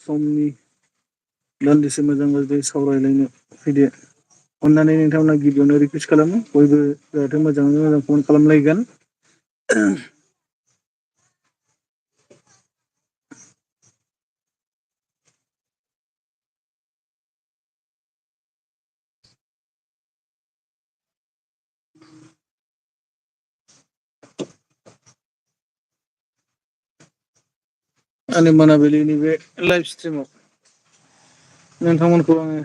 समनि दान्दिसे मोजां गाज्रि सावरायलायनो फैदो। अननानै नोंथांमोना गिबियावनो रिकुइस्ट खालामो बयबो जाहाथे मोजाङै मोजां फन खालामलायगोन। आंनि मोनाबिलिनि बे लाइभ स्ट्रिमाव नोंथांमोनखौ आङो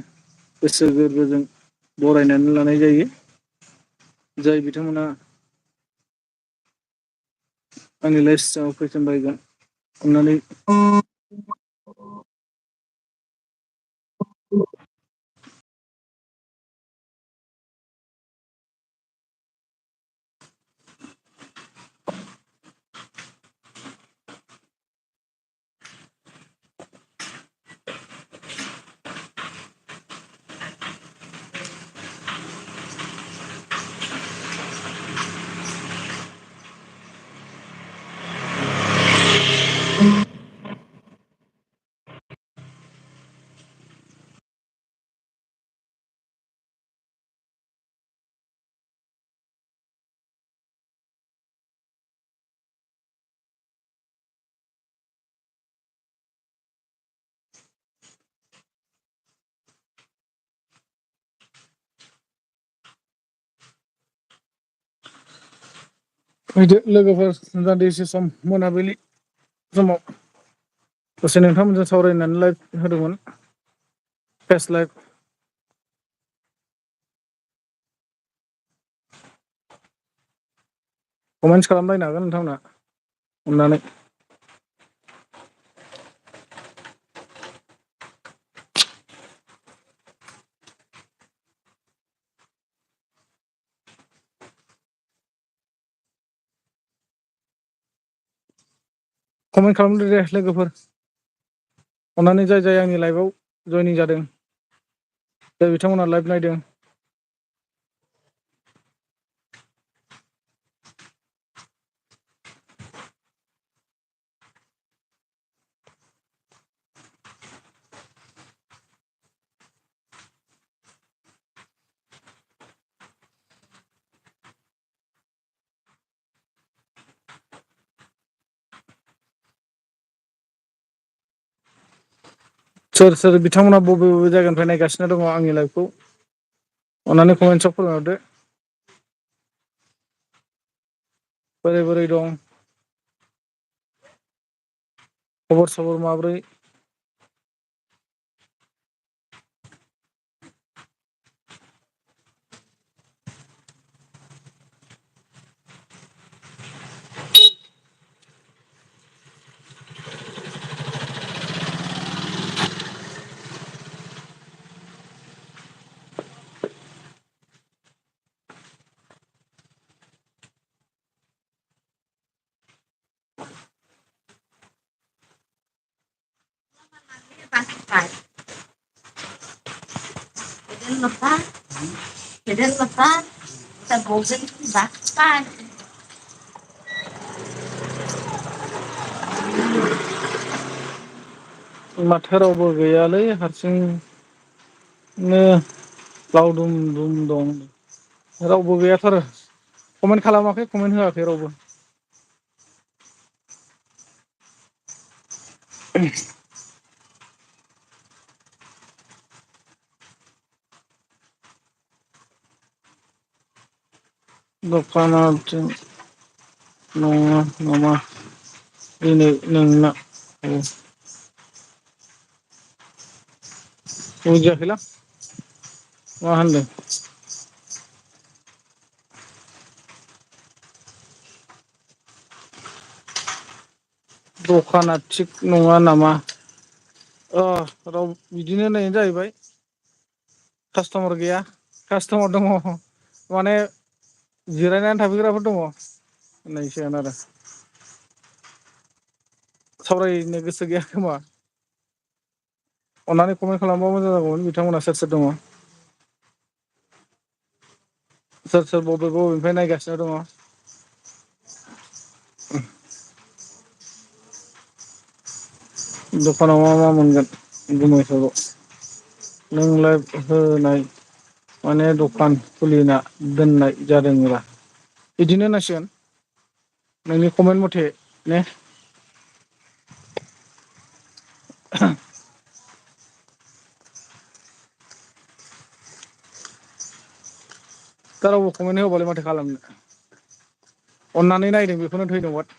गोसो गोरबोजों बरायनानै लानाय जायो। जाय बिथांमोना आंनि लाइफ स्टाइलाव फैसन बायगोन अननानै फैदो लोगोफोर दान्दिसे सम मोनाबिलि समाव दसे नोंथांमोनजों सावरायनानै लाइभ होदोंमोन फेस लाइभ। कमेन्टस खालामलायनो हागोन नोंथांमोना अननानै। कमेन्ट खालामदो दे लोगोफोर अननानै जाय जाय आंनि लाइफआव जयनिं जादों जाय बिथांमोनहा लाइभ नायदों। सोर सोर बिथांमोना बबे बबे जायगानिफ्राय नायगासिनो दङ आंनि लाइफखौ अननानै कमेन्टसआव फोरमायहरदो। बोरै बोरै दं खबर सबर माब्रै? माथो रावबो गैयालै हारसिं नो लावदुम दुम दं रावबो गैयाथारो कमेन्ट खालामाखै कमेन्ट होआखै रावबो। दखाना दिन नङा नामा दिनै नोंना? बुजियाखैलां मा होनदों? दखाना थिग नङा नामा? राव बिदिनो होननायानो जाहैबाय। कास्ट'मार गैया कास्ट'मार दङ माने जिरायनानै थाफैग्राफोर दङ होननायसो आरो। सावरायनो गोसो गैया खोमा? अननानै कमेन्ट खालामबा मोजां जागौमोन बिथांमोनहा सोर सोर दङ। सोर सोर बबे बबेनिफ्राय नायगासिनो दङ। दखानाव मा मा मोनगोन गुमैखौ नोंलाय होनाय माने दखान खुलिना दोननाय जादोंब्ला बिदिनो होनांसिगोन नोंनि कमेन्ट मथे ने दा रावबो कमेन्ट होबालाय माथो खालामनो अननानै नायदों बेखौनो धन्यबाद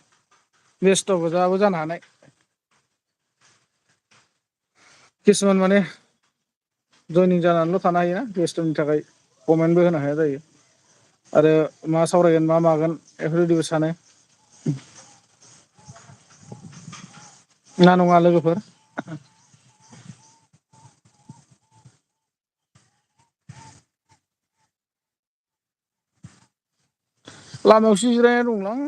बेस्थ' गोजाबो जानो हानाय किसुमान माने जयनिं जानानैल' थानो हायोना बेस्थ'नि थाखाय कमेन्टबो होनो हाया जायो आरो मा सावरायगोन मा मागोन बेफोरबायदिबो सानो ना नङा लोगोफोर लामायावसो जिरायना दंलां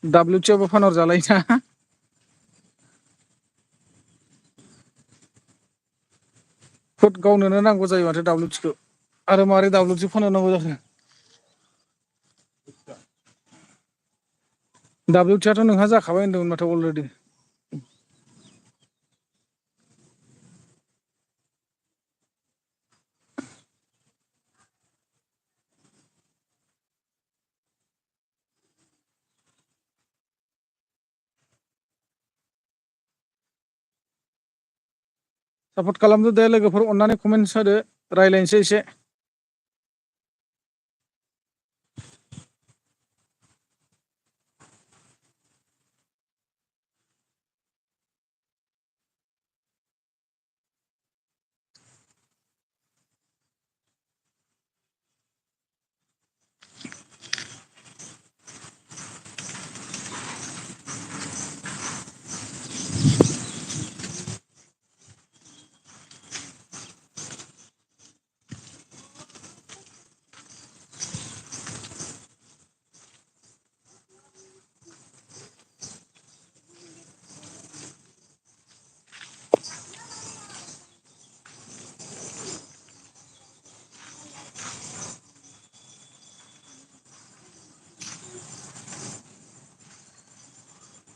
WTF फानहर जालायोना खुद गावनोनो नांगौ जायो माथो WTखौ आरो मारै WT फानहरनांगौ जाखो WTआथ' नोंहा जाखाबाय होनदोंमोन माथो अलरेडि सापर्ट खालामदो दे लोगोफोर अननानै कमेन्टस होदो रायज्लायनोसै एसे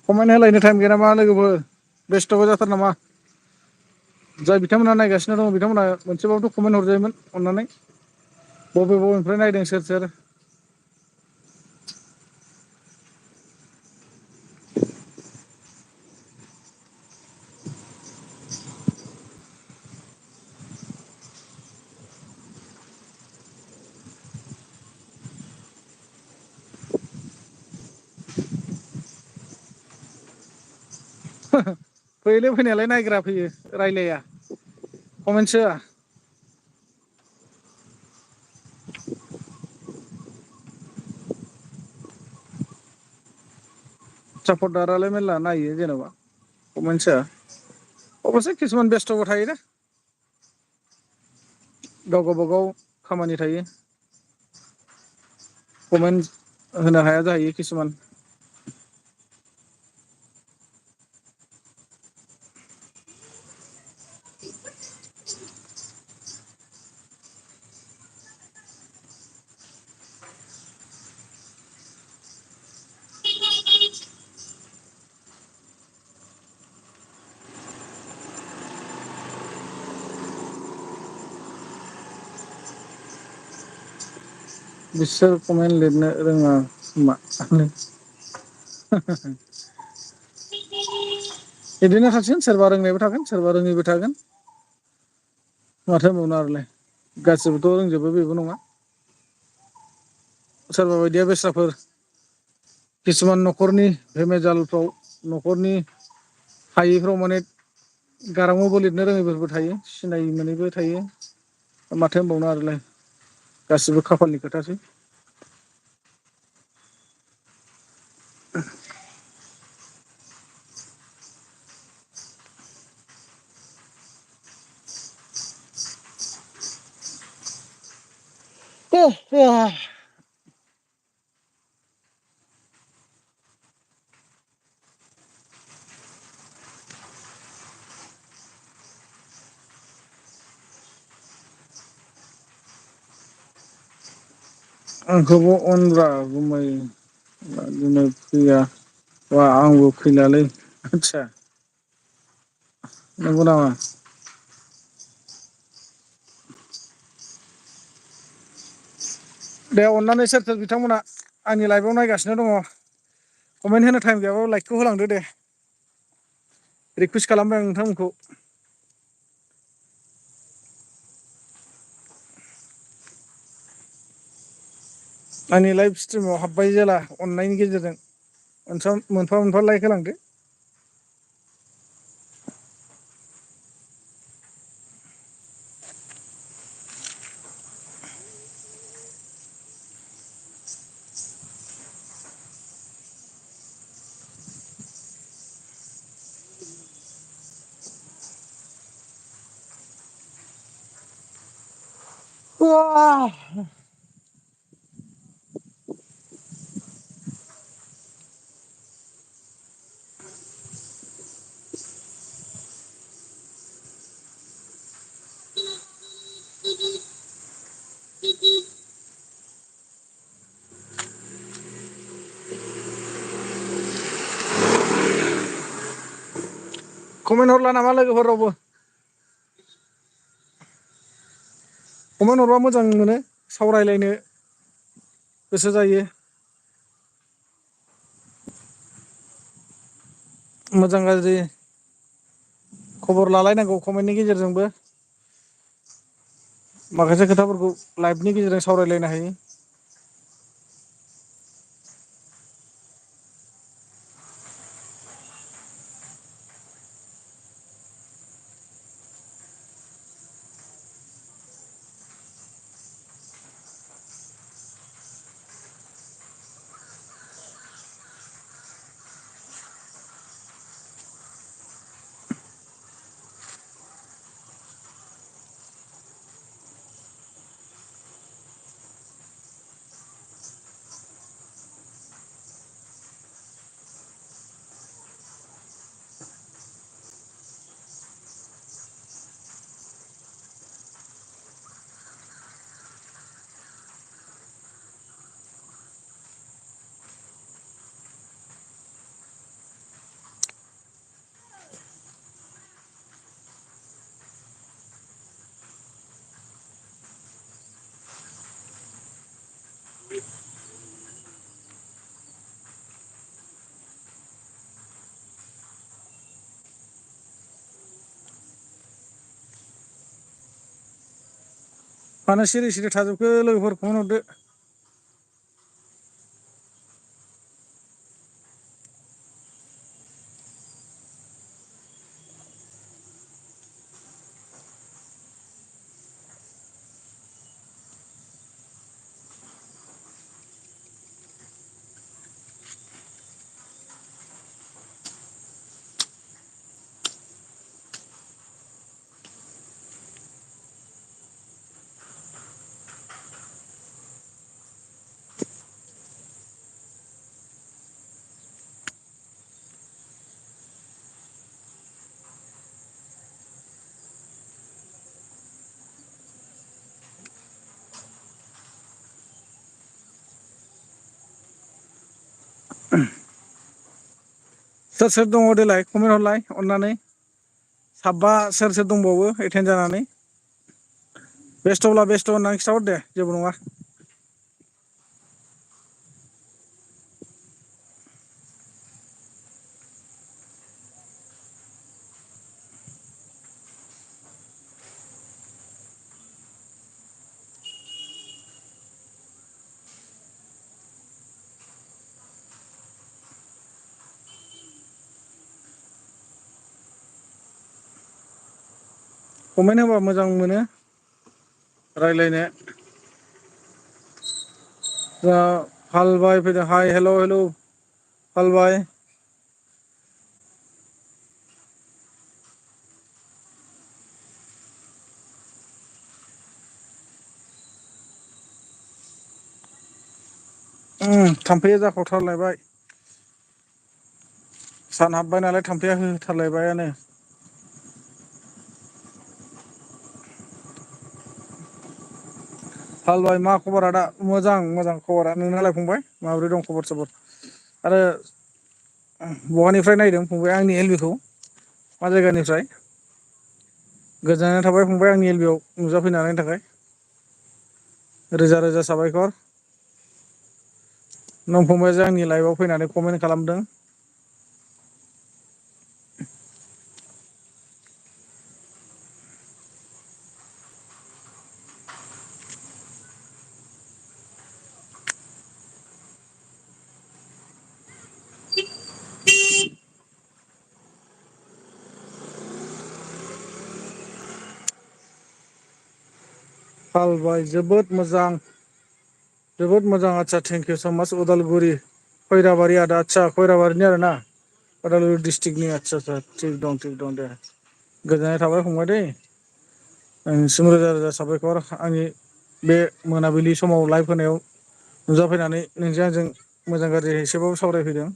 कमेन्ट होलायनो टाइम गैया नामा लोगोफोर बेस्थ' जाथार नामा जाय बिथांमोनहा नायगासिनो दङ बिथांमोनहा मोनसेबाबोथ' कमेन्ट हरजायोमोन अननानै बबे बबेनिफ्राय नायदों सोर सोर फैयोलै फैनायालाय नायग्रा फैयो रायलाया कमेन्टसो होआ सापर्टारालाय मेरला नायो जेन'बा कमेन्टस होआ अबयसे किसुमान बेस्थ'बो थायोना गाव गावबागाव खामानि थायो कमेन्ट होनो हाया जाहैयो किसुमान बिसोर कमेन्ट लिरनो रोङा खोमा बिदिनो थासिगोन सोरबा रोंनायबो थागोन सोरबा रोङैबो थागोन माथो होनबावनो आरोलाय गासिबोथ' रोंजोबो बेबो नङा सोरबा बायदिया बेस्राफोर किसुमान न'खरनि भेमेजालफ्राव न'खरनि हायैफ्राव माने गारांअ बो लिरनो रोङैफोरबो थायो सिनाय मोनैबो थायो माथो होनबावनो आरोलाय गासिबो खाफालनि खोथासै आंखौबो अनब्रा गुमै दिनै फैया बा आंबो फैलालै आदसा नंगौ नामा? दे अननानै सोर सोर बिथांमोना आंनि लाइभआव नायगासिनो दङ कमेन्ट होनो टाइम गैयाबाबो लाइकखौ होलांदो दे रिकुइस्ट खालामबाय आं नोंथांमोनखौ। आंनि लाइभ स्ट्रिमाव हाबबाय जेला अननायनि गेजेरजों मोनफा मोनफा लाइक होलांदो। कमेन्ट हरला नामा लोगोफोर रावबो? कमेन्ट हरबा मोजां मोनो सावरायलायनो गोसो जायो। मोजां गाज्रि खबर लालायनांगौ कमेन्टनि गेजेरजोंबो माखासे खोथाफोरखौ लाइभनि गेजेरजों सावरायलायनो हायो। मानो सिरि सिरि थाजोबखो लोगोफोर कमेन्ट हरदो। सोर सोर दङ देलाय कमेन्ट हरलाय अननानै साबा सोर सोर दंबावो एटेन्ड जानानै बेस्थ'ब्ला बेस्थ' होननानै खिथाहर दे जेबो नङा। कमेन्ट होबा मोजां मोनो रायलायनो। दा हालबाय फैदों हाय हेल' हेल' हालबाय। थाम्फैया जाखावथारलायबाय सान हाबबाय नालाय थाम्फैया होथारलायबायानो। हालबाय मा खबर आदा मोजां मोजां खबरा नोंनालाय फंबाय माबोरै दं खबर सबर आरो बहानिफ्राय नायदों फंबाय आंनि एलबिखौ मा जायगानिफ्राय गोजोननाय थाबाय फंबाय आंनि एलबिआव नुजाफैनो हानायनि थाखाय रोजा रोजा साबायखर नों फंबाया आंनि लाइभआव फैनानै कमेन्ट खालामदों हालबाय जोबोद मोजां आदसा थेंक इउ स माच उदालगुरि खैराबारि आदा आदसा खैराबारिनि आरो ना उदालगुरि डिस्ट्रिक्टनि आदसा थिग दं दे गोजोननाय थाबाय फंबाय दै नोंसिम रोजा रोजा साबायखर आंनि बे मोनाबिलि समाव लाइभ होनायाव नुजाफैनानै नोंजों आंजों मोजां गाज्रि एसेबाबो सावरायफैदों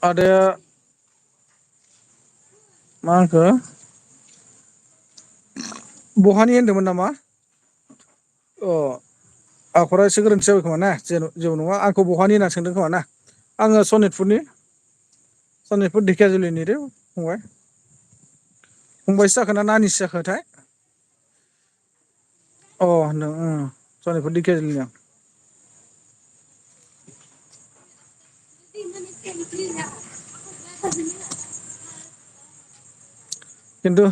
आदाया मा होनखो बहानि होनदोंमोन नामा अ आखरा एसे गोरोन्थि जाबाय खोमा ना जेबो नङा आंखौ बहानि होनना सोंदों खोमा ना आङो सनितपुर धेकियाजुलिनि दे फंबाय फंबायसो जाखोना नानिसो जाखोथाय अ होनदों सनितपुर धेकियाजुलिनि आं खिन्थु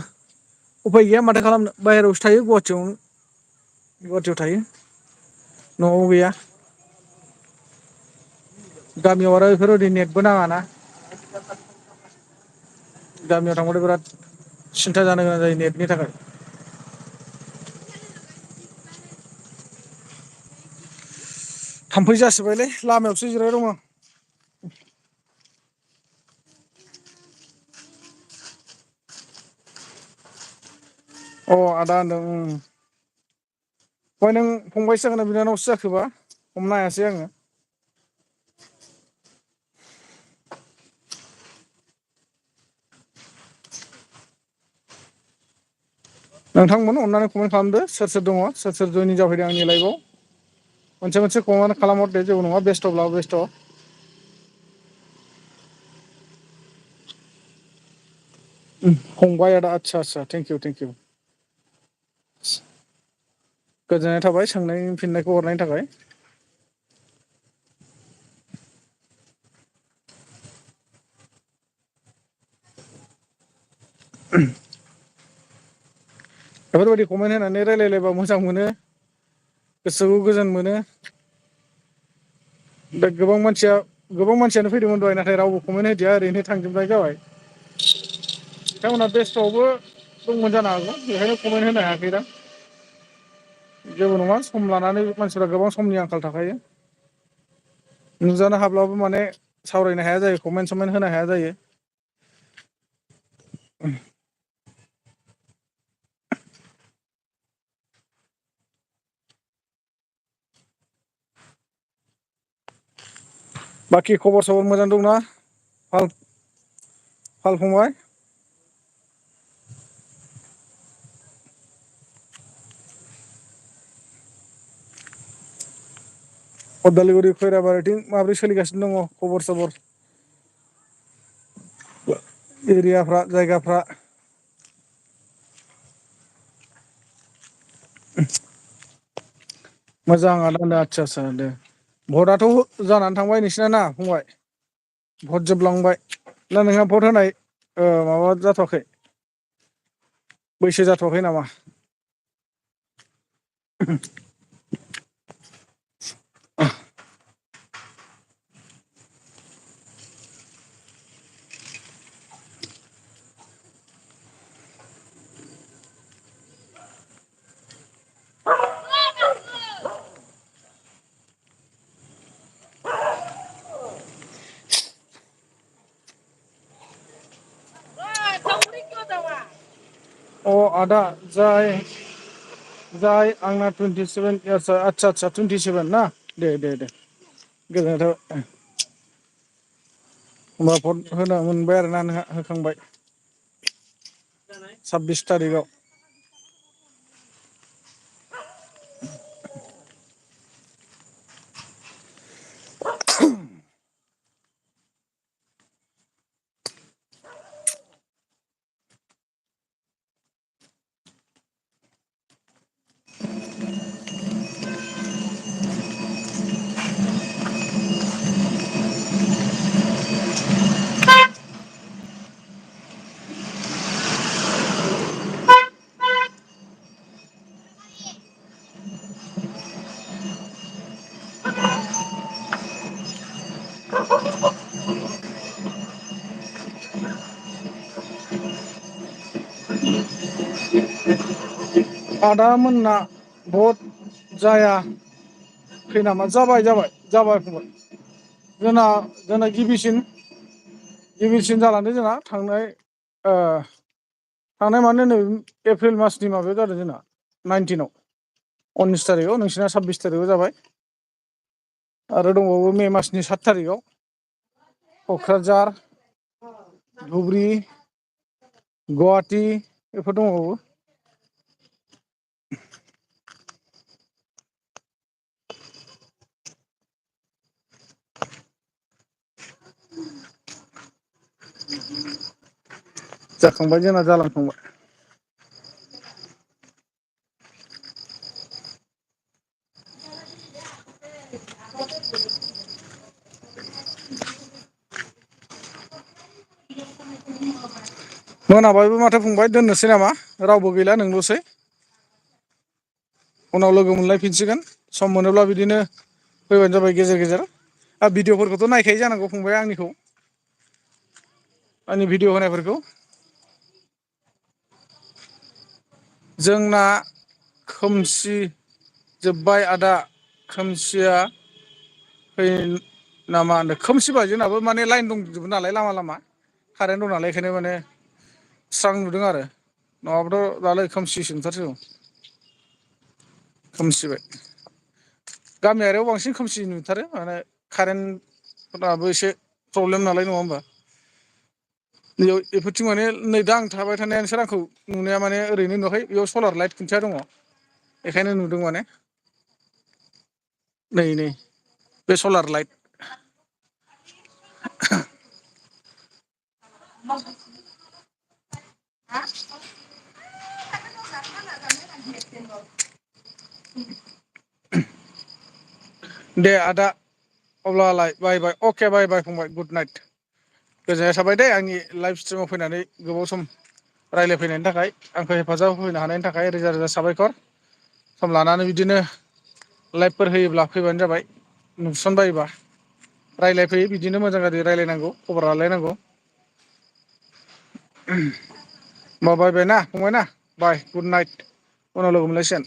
उफाय गैया माथो खालामनो बाहेरायावसो थायो गुवाहाटियाव थायो न'आव गैया गामियाव आरो बेफोरबायदि नेटबो नाङाना गामियाव थांबाथाय बिराद सिन्था जानो गोनां जायो नेटनि थाखाय थाम्फै जासोबायलै लामायावसो जिरायना दङ अ आदा होनदों फंबाय नों फंबायसो जाखोना बिनानावसो जाखोबा हमनो हायासै आङो नोंथांमोन अननानै कमेन्ट खालामदो सोर दङ सोर जयनिं जाफैदों आंनि लाइफआव मोनसे कमेन्ट खालामहरदो जेबो नङा बेस्थ'ब्ला बेस्थ' फंबाय आदा आदसा थेंक इउ गोजोननाय थाबाय सोंनायनि फिननायखौ हरनायनि थाखाय बेफोरबायदि कमेन्ट होनानै रायलायलायबा मोजां मोनो गोसोखौ गोजोन मोनो दा गोबां मानसियानो फैदोंमोन दहाय नाथाय रावबो कमेन्ट होदिया ओरैनो थांजोबनाय जाबाय बिथांमोनहा बेस्थ'आवबो दंमोन जानो हागौ बेखायनो कमेन्ट होनो हायाखैदां जेबो नङा सम लानानै मानसिफ्रा गोबां समनि आंखाल थाखायो नुजानो हाब्लाबो माने सावरायनो हाया जायो कमेन्ट समेन्ट होनो हाया जायो बाखि खबर सबर मोजां दंना पाल फंबाय उदालगुरि खैराबारिथिं माब्रै सोलिगासिनो दङ खबर सबर एरियाफ्रा जायगाफ्रा मोजाङानो आदसा दे भटआथ' जानानै थांबाय नोंसिना ना फंबाय भट जोबलांबाय ना नोंहा भट होनाय माबा जाथ'वाखै बैसो जाथ'वाखै नामा अ आदा जाय जाय आंना 27 इयार्स आदसा आदसा 27 ना दे गोजोननाय थाबाय होमबा भट होनो मोनबाय आरोना नोंहा होखांबाय 26 थारिखआव आदा मोनना भट जायाखै नामा जाबाय फंबाय जोंना गिबिसिन जालांदों जोंना थांनाय माने नै एप्रिल मासनि माबायाव जादों जोंना 19आव 19 थारिखआव नोंसिना 26 थारिखआव जाबाय आरो दंबावो मे मासनि 7 थारिखआव क'क्राझार धुबुरि गुवाहाटि बेफोर दंबावो जाखांबाय जोंना जालांखांबाय मोनाबायबो माथो फंबाय दोननोसै नामा रावबो गैला नोंल'सै उनाव लोगो मोनलायफिनसिगोन सम मोनोब्ला बिदिनो फैबानो जाबाय गेजेर गेजेर भिडिअ'फोरखौथ' नायखायो जानांगौ फंबाया आंनि भिडिअ' होनायफोरखौ जोंना खोमसि जोब्बाय आदा खोमसिया फै नामा होनदों खोमसिबाय जोंनाबो माने लाइन दंजोबो नालाय लामा लामा कारेन्ट दं नालाय बेखायनो माने स्रां नुदों आरो नङाबाथ' दालाय खोमसिसो नुथारसै खोमसिबाय गामियारियाव बांसिन खोमसि नुथारो माने कारेन्टफोराबो एसे प्रब्लेम नालाय नङा होमबा बेफोरथिं माने नै दा आं थाबाय थानायानोसोर आंखौ नुनाया माने ओरैनो नुवाखै बेयाव सलार लाइट खुन्थिया दङ बेखायनो नुदों माने नै बे सलार लाइट दे आदा अब्लालाय बाय अके बाय फंबाय गुड नाइट गोजोननाय थाबाय दे आंनि लाइफ स्ट्रिमाव फैनानै गोबाव सम रायज्लायफैनायनि थाखाय आंखौ हेफाजाब होफैनो हानायनि थाखाय रोजा रोजा साबायखर सम लानानै बिदिनो लाइभफोर होयोब्ला फैबानो जाबाय नुसनबायोबा रायज्लायफैयो बिदिनो मोजां गाज्रि रायज्लायनांगौ खबर लालायनांगौ होमबा बायना फंबाय ना बाय गुड नाइट उनाव लोगो मोनलायसिगोन